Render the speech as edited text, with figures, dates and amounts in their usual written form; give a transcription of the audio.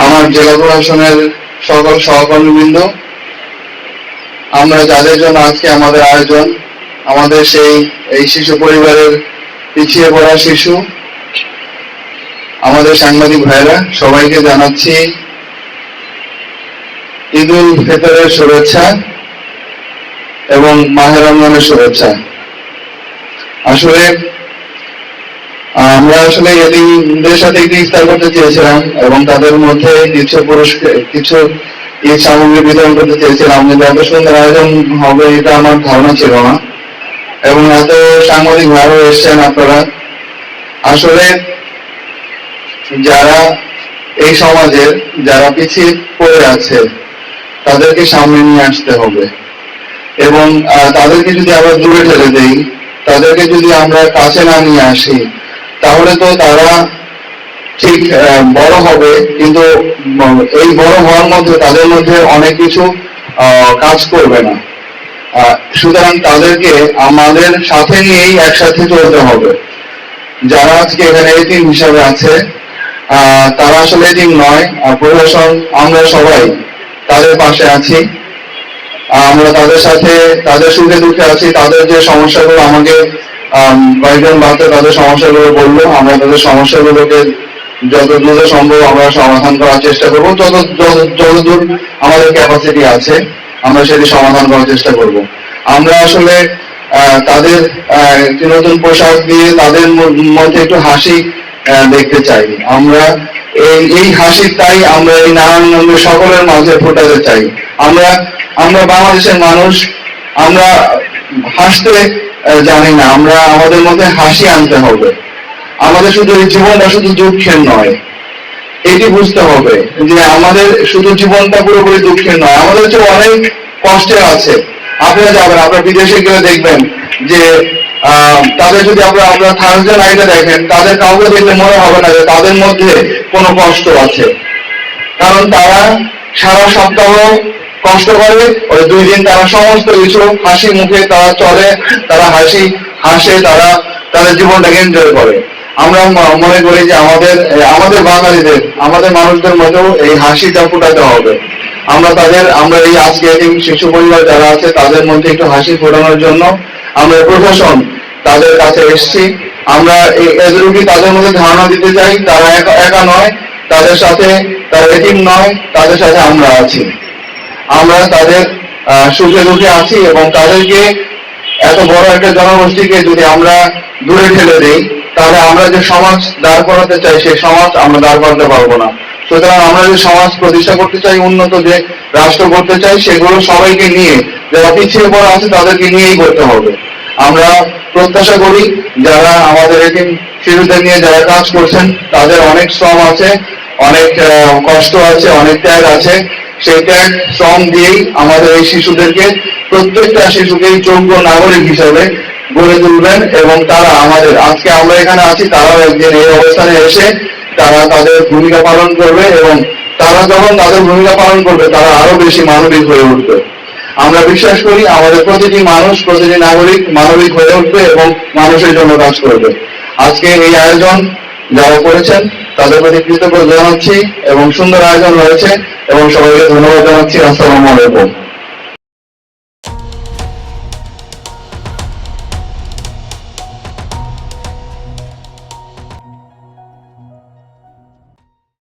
আমার জেলা প্রশাসনের সকল সহকর্মীবৃন্দ, আমরা যাদের জন্য আজকে আমাদের আয়োজন, আমাদের এই শিশু পরিবারের পিছিয়ে পড়া শিশু, আমাদের সাংবাদিক ভাইরা, সবাইকে জানাচ্ছি ঈদ উল ফিতরের শুভেচ্ছা এবং মাহে রমজানের শুভেচ্ছা। আসলে আমরা এতিমদের সাথে একটি ইফতার করতে চেয়েছিলাম এবং তাদের মধ্যে কিছু ঈদ সামগ্রী বিতরণ করতে চেয়েছিলাম, কিন্তু এত সুন্দর আয়োজন হবে এটা আমার ধারণা ছিল না। এবং এত সাংবাদিক ভাইও এসছেন আপনারা। আসলে যারা এই সমাজের যারা পিছিয়ে পড়ে আছে তাদেরকে সামনে নিয়ে আসতে হবে এবং তাদেরকে যদি আমরা দূরে ঠেলে দেই, তাদেরকে যদি আমরা কাছে না নিয়ে আসি, তাহলে তো তারা ঠিক বড় হবে, কিন্তু এই বড় হওয়ার মধ্যে তাদের মধ্যে অনেক কিছু কাজ করবে না। সুতরাং তাদেরকে আমাদের সাথে নিয়েই একসাথে চলতে হবে। যারা আজকে এখানে এতিম হিসাবে আছে তারা আসলে এতিম নয়, প্রশাসন আমরা সবাই তাদের পাশে আছি। আমরা তাদের সাথে তাদের সুখে দুঃখে আছি। তাদের যে সমস্যাগুলো আমাকে কয়েকজন বাচ্চা তাদের সমস্যাগুলো বললো, আমরা তাদের সমস্যাগুলোকে যত দ্রুত সম্ভব আমরা সমাধান করার চেষ্টা করবো। যতদূর আমাদের ক্যাপাসিটি আছে আমরা সেটি সমাধান করার চেষ্টা করব। আমরা আসলে তাদের নতুন পোশাক দিয়ে তাদের মধ্যে একটু হাসি দেখতে চাই। আমরা এই হাসিটাই আমরা এই নারায়ণগঞ্জ সকলের মাঝে ফোটাতে চাই। আমরা বাংলাদেশের মানুষ, আমরা হাসতে জানি না, আমরা আমাদের মধ্যে হাসি আনতে হবে। আমাদের শুধু এই জীবনটা শুধু দুঃখের নয়, এটি বুঝতে হবে যে আমাদের শুধু জীবনটা পুরোপুরি দুঃখের নয়, আমাদের যে অনেক কষ্টের আছে। আপনারা যাবেন, আপনারা বিদেশে গেলে দেখবেন যে তাদের যদি আপনারা থার্সডে নাইটে দেখেন, তাদের কাউকে দেখলে মনে হবে না যে তাদের মধ্যে কোনো কষ্ট আছে, কারণ তারা সারা সপ্তাহ কষ্ট করে, ওই 2 দিন তারা সমস্ত কিছু হাসি মুখে তারা চলে, তারা হাসে, তারা তাদের জীবনটাকে এনজয় করে। আমরা মনে করি যে আমাদের বাঙালিদের, আমাদের মানুষদের মধ্যেও এই হাসিটা ফোটাতে হবে। আমরা এই আজকে শিশু পরিবার যারা আছে তাদের মধ্যে একটু হাসি ফোটানোর জন্য আমরা প্রশাসন তাদের কাছে এসেছি। আমরা এদেরকে তাদের মধ্যে ধারণা দিতে চাই তারা একা নয়, তাদের সাথে তারা এতিম নয়, তাদের সাথে আমরা আছি। আমরা তাদের সুখে দুঃখে আছি এবং তাদেরকে এত বড় একটা জনগোষ্ঠীকে যদি আমরা দূরে ঠেলে দিই, তাহলে আমরা যে সমাজ দাঁড় করাতে চাই সেই সমাজ আমরা দাঁড় করাতে পারবো না। সুতরাং আমরা যে সমাজ প্রতিষ্ঠা করতে চাই, উন্নত যে রাষ্ট্র করতে চাই, সেগুলো সবাইকে নিয়ে, যারা পিছিয়ে পড়া আছে তাদেরকে নিয়েই করতে হবে। আমরা প্রত্যাশা করি যারা আমাদের এতিম শিশুদের নিয়ে যারা কাজ করছেন তাদের অনেক শ্রম আছে, অনেক কষ্ট আছে, অনেক ত্যাগ আছে। সেই ত্যাগ শ্রম দিয়েই আমাদের এই শিশুদেরকে, প্রত্যেকটা শিশুকেই যোগ্য নাগরিক হিসাবে গড়ে তুলবেন এবং তারা আজকে আমরা এখানে আছি, তারাও একদিন এই অবস্থানে এসে তারা তাদের ভূমিকা পালন করবে এবং তারা যখন তাদের ভূমিকা পালন করবে তারা আরো বেশি মানবিক হয়ে উঠবে। আমরা বিশ্বাস করি আমাদের প্রতিটি মানুষ, প্রতিটি নাগরিক মানবিক হয়ে উঠবে এবং মানুষের জন্য কাজ করবে। আজকে এই আয়োজন যারা করেছেন তাদের প্রতি কৃতজ্ঞতা জানাচ্ছি এবং সুন্দর আয়োজন হয়েছে এবং সবাইকে ধন্যবাদ জানাচ্ছি। আসসালামু আলাইকুম।